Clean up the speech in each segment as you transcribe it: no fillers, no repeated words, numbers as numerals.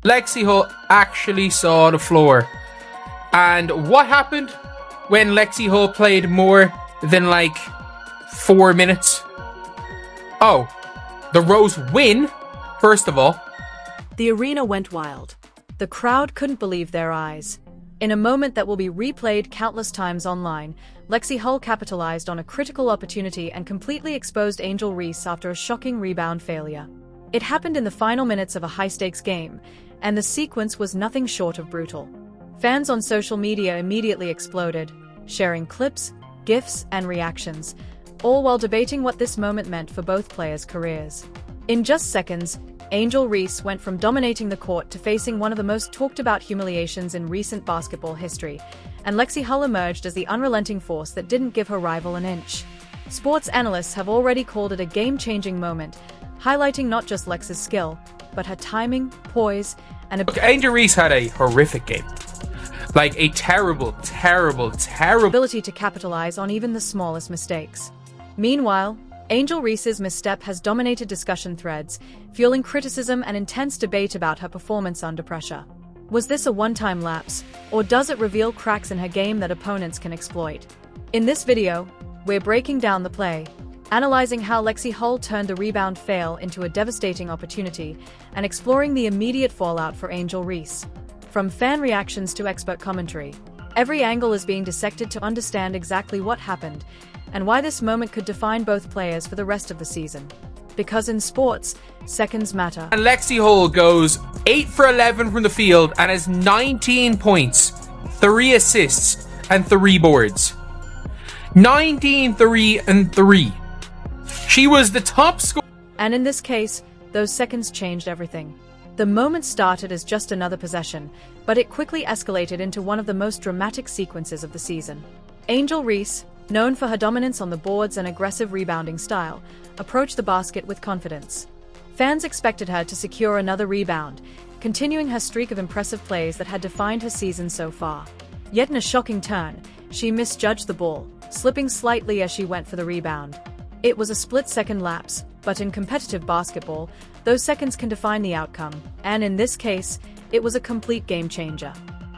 Lexie Hull actually saw the floor. And what happened when Lexie Hull played more than like 4 minutes? Oh, the Rose win, first of all. The arena went wild. The crowd couldn't believe their eyes. In a moment that will be replayed countless times online, Lexie Hull capitalized on a critical opportunity and completely exposed Angel Reese after a shocking rebound failure. It happened in the final minutes of a high-stakes game, and the sequence was nothing short of brutal. Fans on social media immediately exploded, sharing clips, GIFs, and reactions, all while debating what this moment meant for both players' careers. In just seconds, Angel Reese went from dominating the court to facing one of the most talked-about humiliations in recent basketball history, and Lexie Hull emerged as the unrelenting force that didn't give her rival an inch. Sports analysts have already called it a game-changing moment, highlighting not just Lex's skill, but her timing, poise, and Angel Reese had a horrific game. Like a terrible ability to capitalize on even the smallest mistakes. Meanwhile, Angel Reese's misstep has dominated discussion threads, fueling criticism and intense debate about her performance under pressure. Was this a one-time lapse, or does it reveal cracks in her game that opponents can exploit? In this video, we're breaking down the play, analyzing how Lexie Hull turned the rebound fail into a devastating opportunity, and exploring the immediate fallout for Angel Reese. From fan reactions to expert commentary, every angle is being dissected to understand exactly what happened, and why this moment could define both players for the rest of the season. Because in sports, seconds matter. And Lexie Hull goes 8 for 11 from the field and has 19 points, 3 assists, and 3 boards. 19, 3, and 3. She was the top scorer. And in this case, those seconds changed everything. The moment started as just another possession, but it quickly escalated into one of the most dramatic sequences of the season. Angel Reese, known for her dominance on the boards and aggressive rebounding style, approached the basket with confidence. Fans expected her to secure another rebound, continuing her streak of impressive plays that had defined her season so far. Yet in a shocking turn, she misjudged the ball, slipping slightly as she went for the rebound. It was a split-second lapse, but in competitive basketball, those seconds can define the outcome, and in this case, it was a complete game-changer.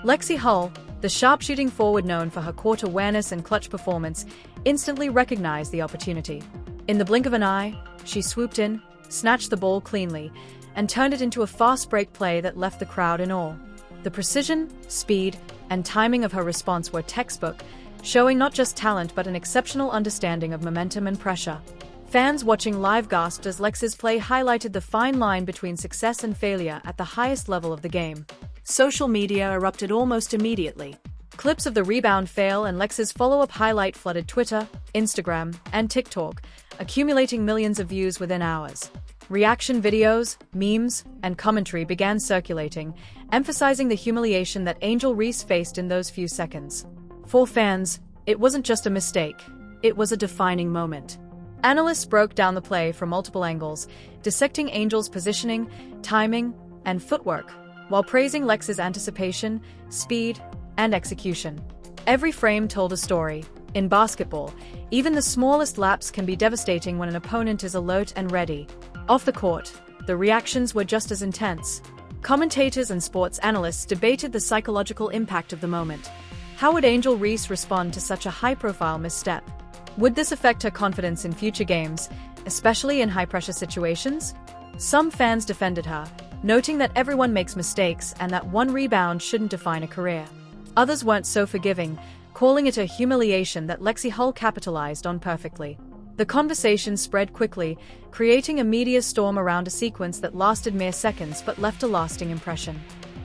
Lexie Hull, the sharpshooting forward known for her court awareness and clutch performance, instantly recognized the opportunity. In the blink of an eye, she swooped in, snatched the ball cleanly, and turned it into a fast break play that left the crowd in awe. The precision, speed, and timing of her response were textbook, showing not just talent but an exceptional understanding of momentum and pressure. Fans watching live gasped as Lex's play highlighted the fine line between success and failure at the highest level of the game. Social media erupted almost immediately. Clips of the rebound fail and Lex's follow-up highlight flooded Twitter, Instagram, and TikTok, accumulating millions of views within hours. Reaction videos, memes, and commentary began circulating, emphasizing the humiliation that Angel Reese faced in those few seconds. For fans, it wasn't just a mistake, it was a defining moment. Analysts broke down the play from multiple angles, dissecting Angel's positioning, timing, and footwork, while praising Lex's anticipation, speed, and execution. Every frame told a story. In basketball, even the smallest lapse can be devastating when an opponent is alert and ready. Off the court, the reactions were just as intense. Commentators and sports analysts debated the psychological impact of the moment. How would Angel Reese respond to such a high-profile misstep? Would this affect her confidence in future games, especially in high-pressure situations? Some fans defended her, noting that everyone makes mistakes and that one rebound shouldn't define a career. Others weren't so forgiving, calling it a humiliation that Lexie Hull capitalized on perfectly. The conversation spread quickly, creating a media storm around a sequence that lasted mere seconds but left a lasting impression.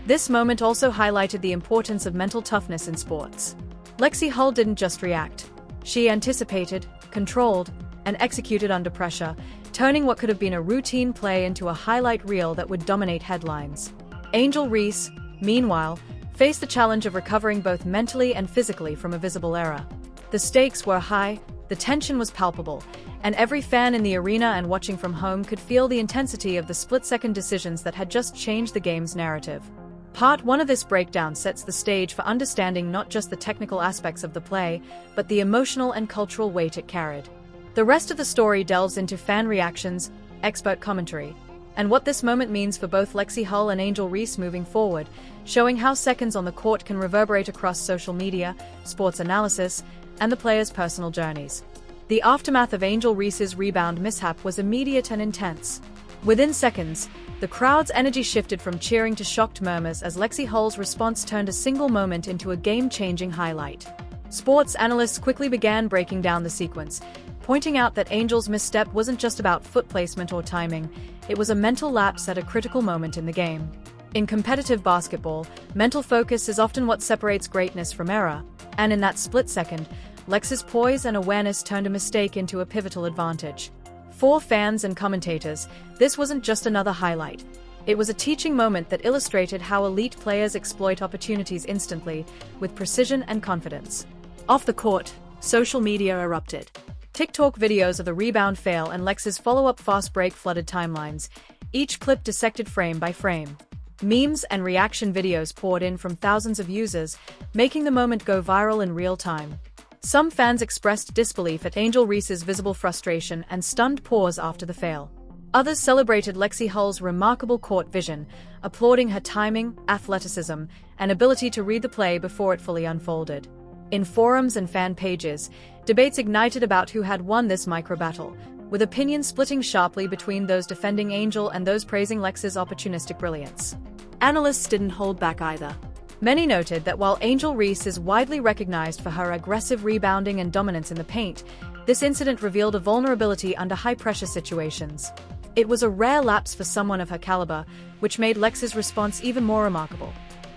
This moment also highlighted the importance of mental toughness in sports. Lexie Hull didn't just react. She anticipated, controlled, and executed under pressure, turning what could have been a routine play into a highlight reel that would dominate headlines. Angel Reese, meanwhile, faced the challenge of recovering both mentally and physically from a visible error. The stakes were high, the tension was palpable, and every fan in the arena and watching from home could feel the intensity of the split-second decisions that had just changed the game's narrative. Part 1 of this breakdown sets the stage for understanding not just the technical aspects of the play, but the emotional and cultural weight it carried. The rest of the story delves into fan reactions, expert commentary, and what this moment means for both Lexie Hull and Angel Reese moving forward, showing how seconds on the court can reverberate across social media, sports analysis, and the players' personal journeys. The aftermath of Angel Reese's rebound mishap was immediate and intense. Within seconds, the crowd's energy shifted from cheering to shocked murmurs as Lexie Hull's response turned a single moment into a game-changing highlight. Sports analysts quickly began breaking down the sequence, pointing out that Angel's misstep wasn't just about foot placement or timing, it was a mental lapse at a critical moment in the game. In competitive basketball, mental focus is often what separates greatness from error, and in that split second, Lexie's poise and awareness turned a mistake into a pivotal advantage. For fans and commentators, this wasn't just another highlight. It was a teaching moment that illustrated how elite players exploit opportunities instantly, with precision and confidence. Off the court, social media erupted. TikTok videos of the rebound fail and Lex's follow-up fast break flooded timelines, each clip dissected frame by frame. Memes and reaction videos poured in from thousands of users, making the moment go viral in real time. Some fans expressed disbelief at Angel Reese's visible frustration and stunned pause after the fail. Others celebrated Lexie Hull's remarkable court vision, applauding her timing, athleticism, and ability to read the play before it fully unfolded. In forums and fan pages, debates ignited about who had won this micro-battle, with opinions splitting sharply between those defending Angel and those praising Lex's opportunistic brilliance. Analysts didn't hold back either. Many noted that while Angel Reese is widely recognized for her aggressive rebounding and dominance in the paint, this incident revealed a vulnerability under high-pressure situations. It was a rare lapse for someone of her caliber, which made Lex's response even more remarkable.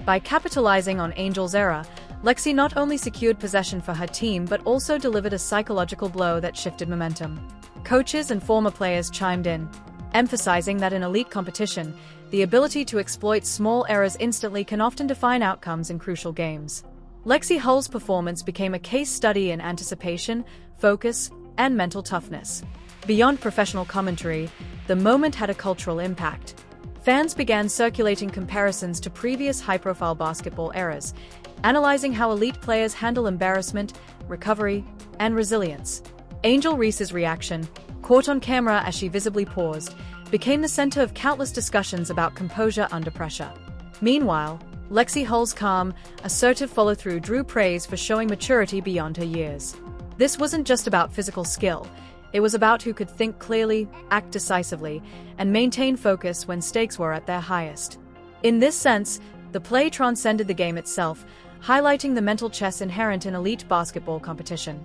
By capitalizing on Angel's error, Lexie not only secured possession for her team but also delivered a psychological blow that shifted momentum. Coaches and former players chimed in, emphasizing that in elite competition, the ability to exploit small errors instantly can often define outcomes in crucial games. Lexie Hull's performance became a case study in anticipation, focus, and mental toughness. Beyond professional commentary, the moment had a cultural impact. Fans began circulating comparisons to previous high-profile basketball eras, analyzing how elite players handle embarrassment, recovery, and resilience. Angel Reese's reaction, caught on camera as she visibly paused, became the center of countless discussions about composure under pressure. Meanwhile, Lexie Hull's calm, assertive follow-through drew praise for showing maturity beyond her years. This wasn't just about physical skill, it was about who could think clearly, act decisively, and maintain focus when stakes were at their highest. In this sense, the play transcended the game itself, highlighting the mental chess inherent in elite basketball competition.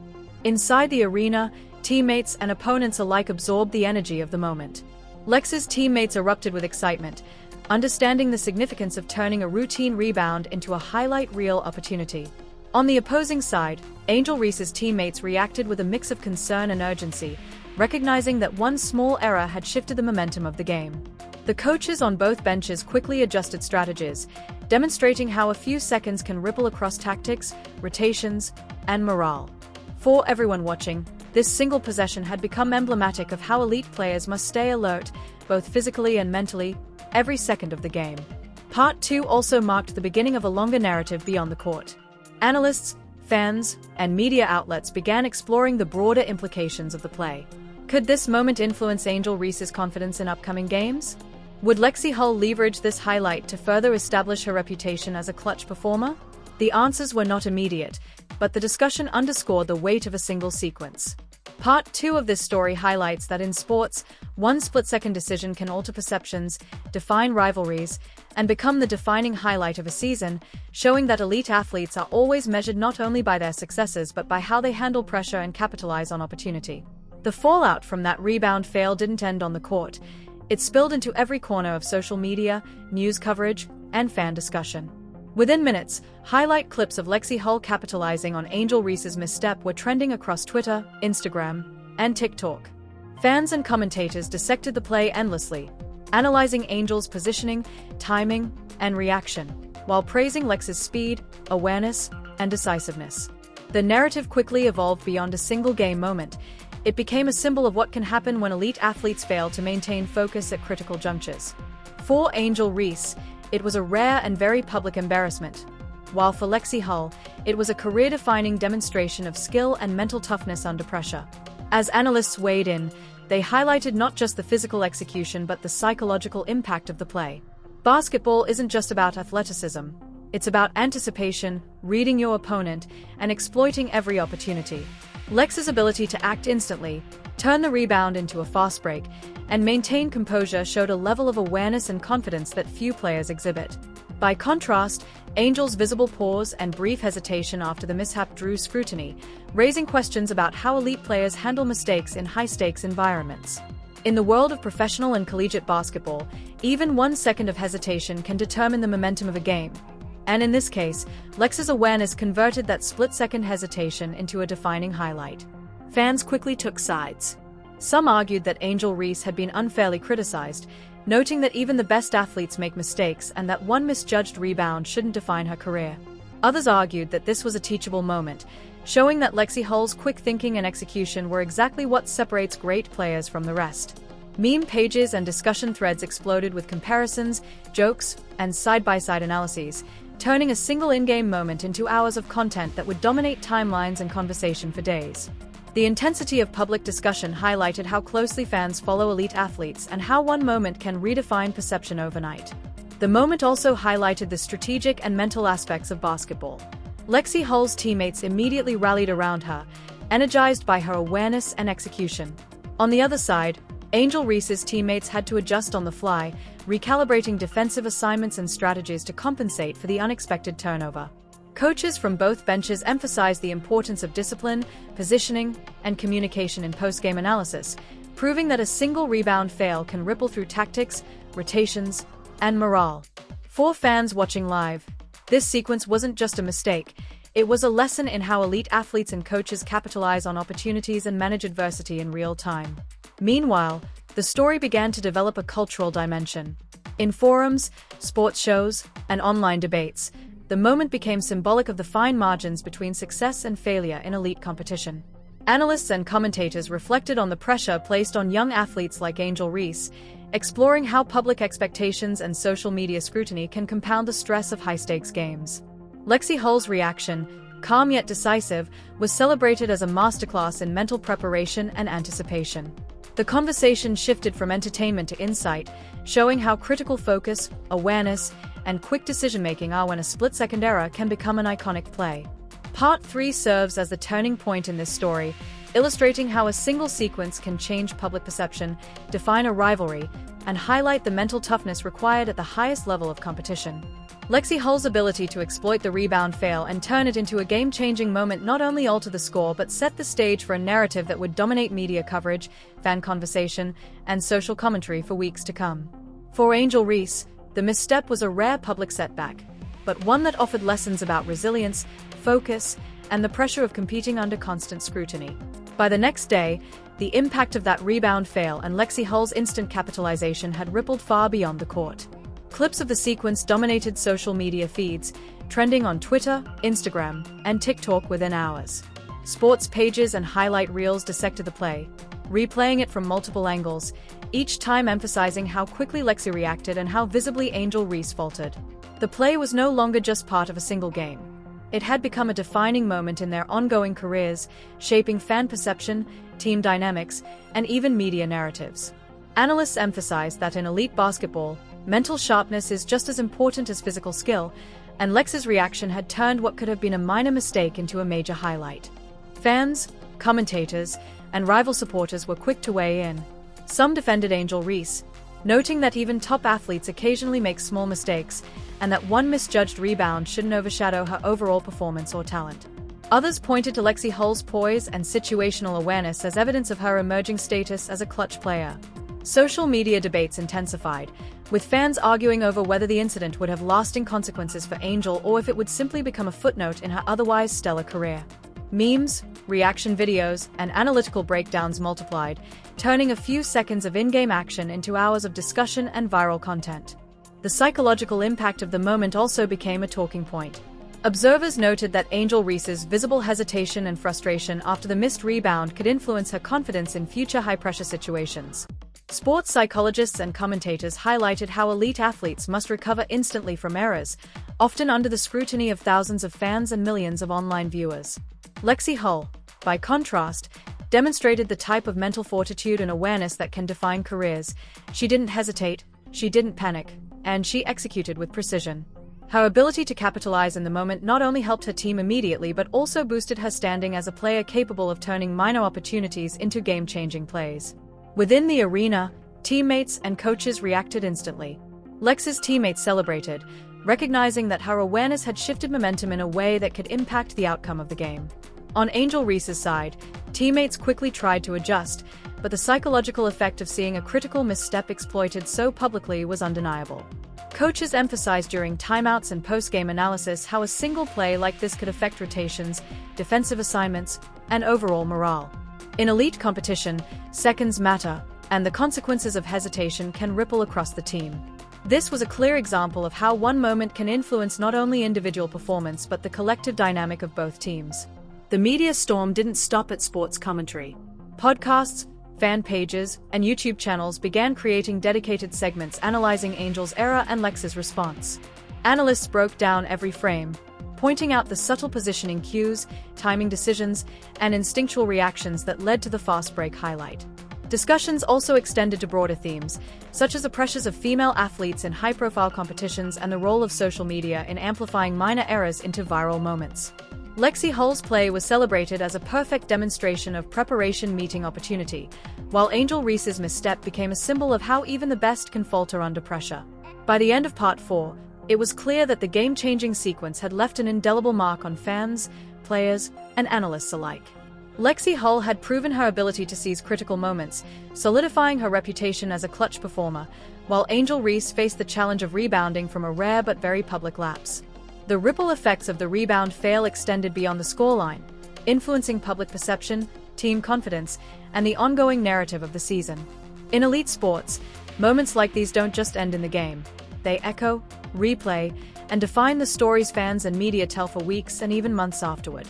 Inside the arena, teammates and opponents alike absorbed the energy of the moment. Lex's teammates erupted with excitement, understanding the significance of turning a routine rebound into a highlight reel opportunity. On the opposing side, Angel Reese's teammates reacted with a mix of concern and urgency, recognizing that one small error had shifted the momentum of the game. The coaches on both benches quickly adjusted strategies, demonstrating how a few seconds can ripple across tactics, rotations, and morale. For everyone watching, this single possession had become emblematic of how elite players must stay alert, both physically and mentally, every second of the game. Part 2 also marked the beginning of a longer narrative beyond the court. Analysts, fans, and media outlets began exploring the broader implications of the play. Could this moment influence Angel Reese's confidence in upcoming games? Would Lexie Hull leverage this highlight to further establish her reputation as a clutch performer? The answers were not immediate, but the discussion underscored the weight of a single sequence. Part 2 of this story highlights that in sports, one split-second decision can alter perceptions, define rivalries, and become the defining highlight of a season, showing that elite athletes are always measured not only by their successes but by how they handle pressure and capitalize on opportunity. The fallout from that rebound fail didn't end on the court. It spilled into every corner of social media, news coverage, and fan discussion. Within minutes, highlight clips of Lexie Hull capitalizing on Angel Reese's misstep were trending across Twitter, Instagram, and TikTok. Fans and commentators dissected the play endlessly, analyzing Angel's positioning, timing, and reaction, while praising Lex's speed, awareness, and decisiveness. The narrative quickly evolved beyond a single game moment. It became a symbol of what can happen when elite athletes fail to maintain focus at critical junctures. For Angel Reese, it was a rare and very public embarrassment, while for Lexie Hull, it was a career-defining demonstration of skill and mental toughness under pressure. As analysts weighed in, They highlighted not just the physical execution but the psychological impact of the play. Basketball isn't just about athleticism. It's about anticipation, reading your opponent, and exploiting every opportunity. Lex's ability to act instantly, turn the rebound into a fast break, and maintain composure showed a level of awareness and confidence that few players exhibit. By contrast, Angel's visible pause and brief hesitation after the mishap drew scrutiny, raising questions about how elite players handle mistakes in high-stakes environments. In the world of professional and collegiate basketball, even 1 second of hesitation can determine the momentum of a game. And in this case, Lex's awareness converted that split-second hesitation into a defining highlight. Fans quickly took sides. Some argued that Angel Reese had been unfairly criticized, noting that even the best athletes make mistakes and that one misjudged rebound shouldn't define her career. Others argued that this was a teachable moment, showing that Lexie Hull's quick thinking and execution were exactly what separates great players from the rest. Meme pages and discussion threads exploded with comparisons, jokes, and side-by-side analyses, turning a single in-game moment into hours of content that would dominate timelines and conversation for days. The intensity of public discussion highlighted how closely fans follow elite athletes and how one moment can redefine perception overnight. The moment also highlighted the strategic and mental aspects of basketball. Lexie Hull's teammates immediately rallied around her, energized by her awareness and execution. On the other side, Angel Reese's teammates had to adjust on the fly, recalibrating defensive assignments and strategies to compensate for the unexpected turnover. Coaches from both benches emphasized the importance of discipline, positioning, and communication in post-game analysis, proving that a single rebound fail can ripple through tactics, rotations, and morale. For fans watching live, this sequence wasn't just a mistake, it was a lesson in how elite athletes and coaches capitalize on opportunities and manage adversity in real time. Meanwhile, the story began to develop a cultural dimension. In forums, sports shows, and online debates, the moment became symbolic of the fine margins between success and failure in elite competition. Analysts and commentators reflected on the pressure placed on young athletes like Angel Reese, exploring how public expectations and social media scrutiny can compound the stress of high-stakes games. Lexie Hull's reaction, calm yet decisive, was celebrated as a masterclass in mental preparation and anticipation. The conversation shifted from entertainment to insight, showing how critical focus, awareness, and quick decision-making are when a split-second error can become an iconic play. Part 3 serves as the turning point in this story, illustrating how a single sequence can change public perception, define a rivalry, and highlight the mental toughness required at the highest level of competition. Lexie Hull's ability to exploit the rebound fail and turn it into a game-changing moment not only altered the score but set the stage for a narrative that would dominate media coverage, fan conversation, and social commentary for weeks to come. For Angel Reese, the misstep was a rare public setback, but one that offered lessons about resilience, focus, and the pressure of competing under constant scrutiny. By the next day, the impact of that rebound fail and Lexie Hull's instant capitalization had rippled far beyond the court. Clips of the sequence dominated social media feeds, trending on Twitter, Instagram, and TikTok within hours. Sports pages and highlight reels dissected the play, replaying it from multiple angles, each time emphasizing how quickly Lexie reacted and how visibly Angel Reese faltered. The play was no longer just part of a single game. It had become a defining moment in their ongoing careers, shaping fan perception, team dynamics, and even media narratives. Analysts emphasized that in elite basketball, mental sharpness is just as important as physical skill, and Lex's reaction had turned what could have been a minor mistake into a major highlight. Fans, commentators, and rival supporters were quick to weigh in. Some defended Angel Reese, noting that even top athletes occasionally make small mistakes, and that one misjudged rebound shouldn't overshadow her overall performance or talent. Others pointed to Lexie Hull's poise and situational awareness as evidence of her emerging status as a clutch player. Social media debates intensified, with fans arguing over whether the incident would have lasting consequences for Angel or if it would simply become a footnote in her otherwise stellar career. Memes, reaction videos, and analytical breakdowns multiplied, turning a few seconds of in-game action into hours of discussion and viral content. The psychological impact of the moment also became a talking point. Observers noted that Angel Reese's visible hesitation and frustration after the missed rebound could influence her confidence in future high-pressure situations. Sports psychologists and commentators highlighted how elite athletes must recover instantly from errors, often under the scrutiny of thousands of fans and millions of online viewers. Lexie Hull, by contrast, demonstrated the type of mental fortitude and awareness that can define careers. She didn't hesitate, she didn't panic, and she executed with precision. Her ability to capitalize in the moment not only helped her team immediately but also boosted her standing as a player capable of turning minor opportunities into game-changing plays. Within the arena, teammates and coaches reacted instantly. Lexie's teammates celebrated, recognizing that her awareness had shifted momentum in a way that could impact the outcome of the game. On Angel Reese's side, teammates quickly tried to adjust, but the psychological effect of seeing a critical misstep exploited so publicly was undeniable. Coaches emphasized during timeouts and post-game analysis how a single play like this could affect rotations, defensive assignments, and overall morale. In elite competition, seconds matter, and the consequences of hesitation can ripple across the team. This was a clear example of how one moment can influence not only individual performance but the collective dynamic of both teams. The media storm didn't stop at sports commentary. Podcasts, fan pages, and YouTube channels began creating dedicated segments analyzing Angel's error and Lexie's response. Analysts broke down every frame, pointing out the subtle positioning cues, timing decisions, and instinctual reactions that led to the fast break highlight. Discussions also extended to broader themes, such as the pressures of female athletes in high-profile competitions and the role of social media in amplifying minor errors into viral moments. Lexie Hull's play was celebrated as a perfect demonstration of preparation meeting opportunity, while Angel Reese's misstep became a symbol of how even the best can falter under pressure. By the end of Part 4, it was clear that the game-changing sequence had left an indelible mark on fans, players, and analysts alike. Lexie Hull had proven her ability to seize critical moments, solidifying her reputation as a clutch performer, while Angel Reese faced the challenge of rebounding from a rare but very public lapse. The ripple effects of the rebound fail extended beyond the scoreline, influencing public perception, team confidence, and the ongoing narrative of the season. In elite sports, moments like these don't just end in the game. They echo, replay, and define the stories fans and media tell for weeks and even months afterward.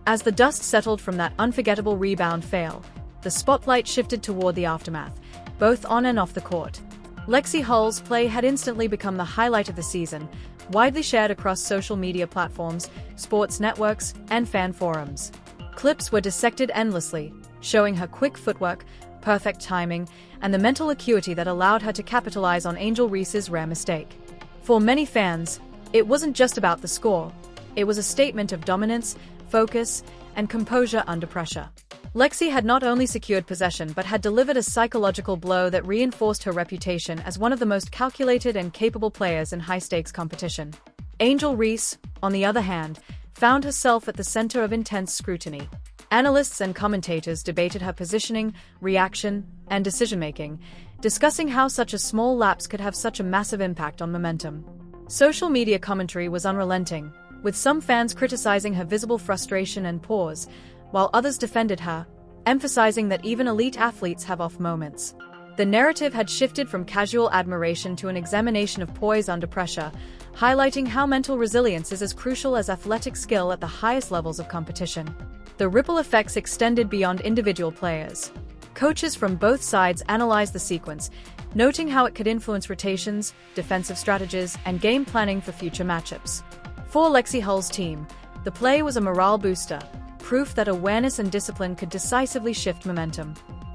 As the dust settled from that unforgettable rebound fail, the spotlight shifted toward the aftermath, both on and off the court. Lexie Hull's play had instantly become the highlight of the season, widely shared across social media platforms, sports networks, and fan forums. Clips were dissected endlessly, showing her quick footwork, perfect timing, and the mental acuity that allowed her to capitalize on Angel Reese's rare mistake. For many fans, it wasn't just about the score. It was a statement of dominance, focus, and composure under pressure. Lexie had not only secured possession but had delivered a psychological blow that reinforced her reputation as one of the most calculated and capable players in high-stakes competition. Angel Reese, on the other hand, found herself at the center of intense scrutiny. Analysts and commentators debated her positioning, reaction, and decision-making, discussing how such a small lapse could have such a massive impact on momentum. Social media commentary was unrelenting, with some fans criticizing her visible frustration and pause, while others defended her, emphasizing that even elite athletes have off moments. The narrative had shifted from casual admiration to an examination of poise under pressure, highlighting how mental resilience is as crucial as athletic skill at the highest levels of competition. The ripple effects extended beyond individual players. Coaches from both sides analyzed the sequence, noting how it could influence rotations, defensive strategies, and game planning for future matchups. For Lexie Hull's team, the play was a morale booster, proof that awareness and discipline could decisively shift momentum.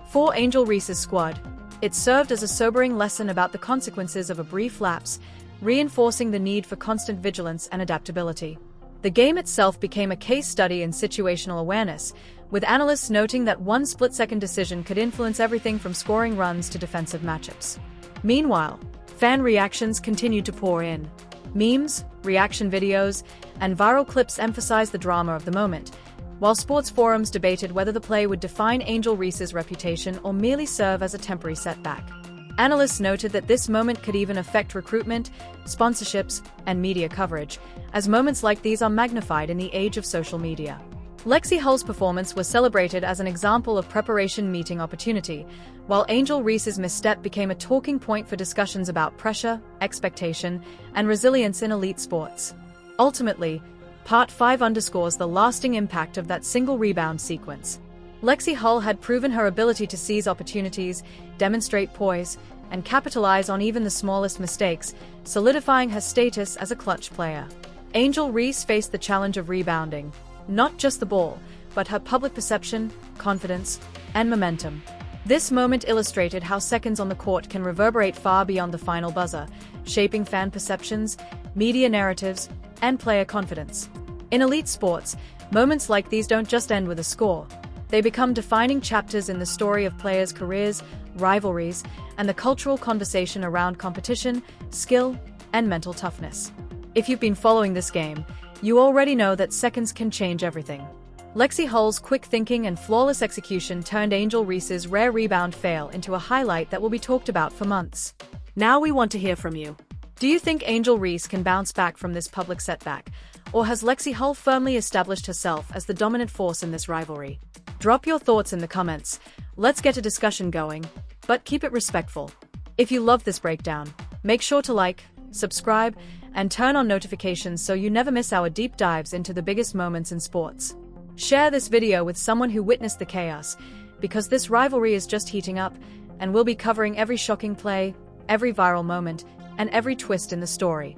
For Angel Reese's squad, it served as a sobering lesson about the consequences of a brief lapse, reinforcing the need for constant vigilance and adaptability. The game itself became a case study in situational awareness, with analysts noting that one split-second decision could influence everything from scoring runs to defensive matchups. Meanwhile, fan reactions continued to pour in. Memes, reaction videos, and viral clips emphasized the drama of the moment, while sports forums debated whether the play would define Angel Reese's reputation or merely serve as a temporary setback. Analysts noted that this moment could even affect recruitment, sponsorships, and media coverage, as moments like these are magnified in the age of social media. Lexie Hull's performance was celebrated as an example of preparation meeting opportunity, while Angel Reese's misstep became a talking point for discussions about pressure, expectation, and resilience in elite sports. Ultimately, Part 5 underscores the lasting impact of that single rebound sequence. Lexie Hull had proven her ability to seize opportunities, demonstrate poise, and capitalize on even the smallest mistakes, solidifying her status as a clutch player. Angel Reese faced the challenge of rebounding, not just the ball, but her public perception, confidence, and momentum. This moment illustrated how seconds on the court can reverberate far beyond the final buzzer, shaping fan perceptions, media narratives, and player confidence. In elite sports, moments like these don't just end with a score. They become defining chapters in the story of players' careers, rivalries, and the cultural conversation around competition, skill, and mental toughness. If you've been following this game, you already know that seconds can change everything. Lexie Hull's quick thinking and flawless execution turned Angel Reese's rare rebound fail into a highlight that will be talked about for months. Now we want to hear from you. Do you think Angel Reese can bounce back from this public setback, or has Lexie Hull firmly established herself as the dominant force in this rivalry? Drop your thoughts in the comments. Let's get a discussion going, but keep it respectful. If you love this breakdown, make sure to like, subscribe, and turn on notifications so you never miss our deep dives into the biggest moments in sports. Share this video with someone who witnessed the chaos, because this rivalry is just heating up, and we'll be covering every shocking play, every viral moment, and every twist in the story.